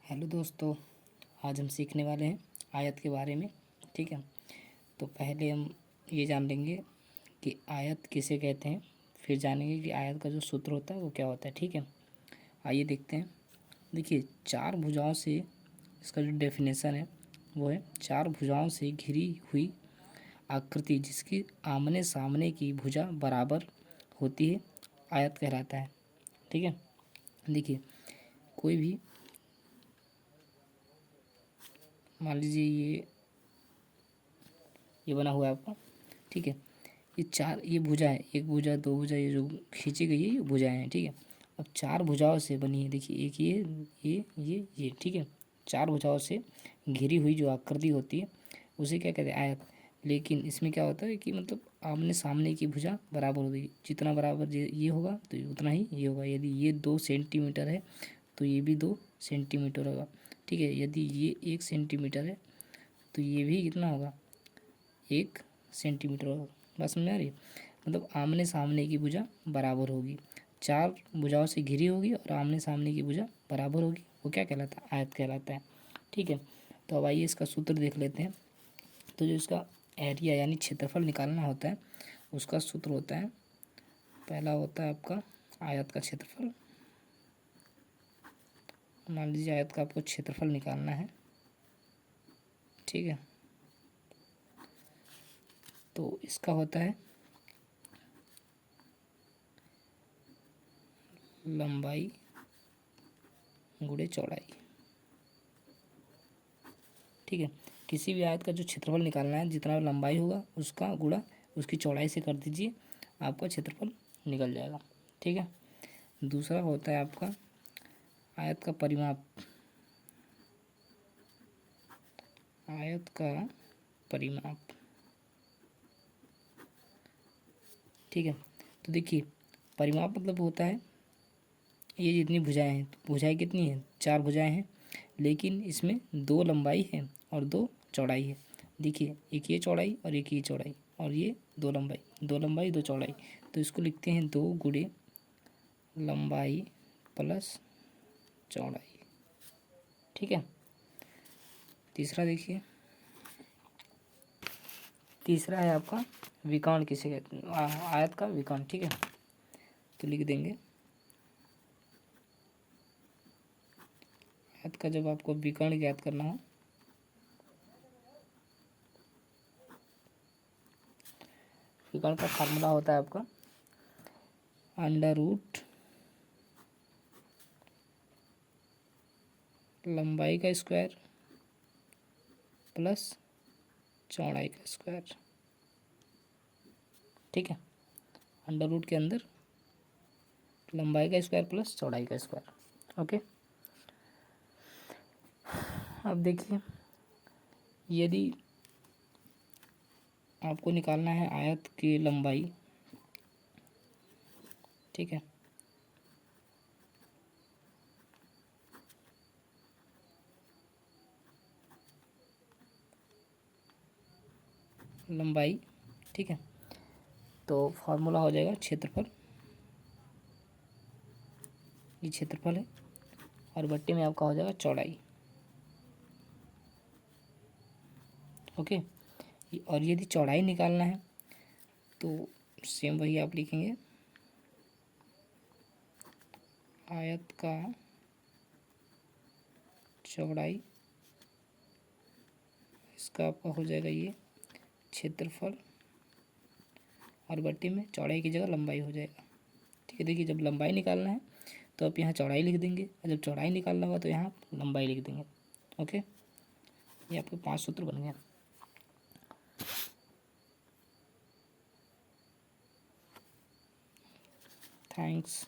Hello दोस्तों, आज हम सीखने वाले हैं आयत के बारे में। ठीक है, तो पहले हम ये जान लेंगे कि आयत किसे कहते हैं, फिर जानेंगे कि आयत का जो सूत्र होता है वो क्या होता है। ठीक है, आइए देखते हैं। देखिए, चार भुजाओं से इसका जो डेफिनेशन है वो है चार भुजाओं से घिरी हुई आकृति जिसकी आमने सामने की भुजा बराबर होती है आयत कहलाता है। ठीक है, देखिए कोई भी मान लीजिए ये बना हुआ है आपका। ठीक है, ये भुजा है, एक भुजा दो भुजा, ये जो खींची गई है ये भुजाएं हैं। ठीक है, अब चार भुजाओं से बनी है। देखिए एक ये। ठीक है, चार भुजाओं से घिरी हुई जो आकृति होती है उसे क्या कहते हैं, आयत। लेकिन इसमें क्या होता है कि मतलब आमने सामने की भुजा बराबर होगी। जितना बराबर ये होगा तो उतना ही ये होगा। यदि ये 2 सेंटीमीटर है तो ये भी 2 सेंटीमीटर होगा। ठीक है, यदि ये 1 सेंटीमीटर है तो ये भी कितना होगा, 1 सेंटीमीटर होगा। बस समझ आ रही है, मतलब आमने सामने की भुजा बराबर होगी। चार भुजाओं से घिरी होगी और आमने सामने की भुजा बराबर होगी, वो क्या कहलाता है, आयत कहलाता है। ठीक है, तो अब आइए इसका सूत्र देख लेते हैं। तो जो इसका एरिया यानी क्षेत्रफल निकालना होता है उसका सूत्र होता है, पहला होता है आपका आयत का क्षेत्रफल। मान लीजिए आयत का आपको क्षेत्रफल निकालना है। ठीक है, तो इसका होता है लंबाई गुणे चौड़ाई। ठीक है, किसी भी आयत का जो क्षेत्रफल निकालना है, जितना लंबाई होगा उसका गुणा उसकी चौड़ाई से कर दीजिए, आपका क्षेत्रफल निकल जाएगा। ठीक है, दूसरा होता है आपका आयत का परिमाप। आयत का परिमाप। ठीक है, तो देखिए परिमाप मतलब होता है ये जितनी भुजाएं हैं, तो भुजाएं कितनी हैं, चार भुजाएं हैं, लेकिन इसमें दो लंबाई है और दो चौड़ाई है। देखिए एक ये चौड़ाई और एक ये चौड़ाई, और ये दो लंबाई दो चौड़ाई, तो इसको लिखते हैं 2 गुणे लंबाई प्लस चौड़ाई। ठीक है, तीसरा देखिए, तीसरा है आपका विकर्ण किसे कहते हैं, आयत का विकर्ण। ठीक है, तो लिख देंगे आयत का जब आपको विकर्ण ज्ञात करना हो, विकर्ण का फार्मूला होता है आपका अंडर रूट लंबाई का स्क्वायर प्लस चौड़ाई का स्क्वायर। ठीक है, अंडर रूट के अंदर लंबाई का स्क्वायर प्लस चौड़ाई का स्क्वायर। ओके, अब देखिए यदि आपको निकालना है आयत की लंबाई। ठीक है, लंबाई। ठीक है, तो फॉर्मूला हो जाएगा क्षेत्रफल, ये क्षेत्रफल है, और बट्टे में आपका हो जाएगा चौड़ाई। ओके, और यदि चौड़ाई निकालना है तो सेम वही आप लिखेंगे, आयत का चौड़ाई, इसका आपका हो जाएगा ये क्षेत्रफल, और बट्टे में चौड़ाई की जगह लंबाई हो जाएगा। ठीक है, देखिए जब लंबाई निकालना है तो आप यहाँ चौड़ाई लिख देंगे, और जब चौड़ाई निकालना होगा तो यहाँ लंबाई लिख देंगे। ओके, ये आपके 5 सूत्र बन गए। थैंक्स।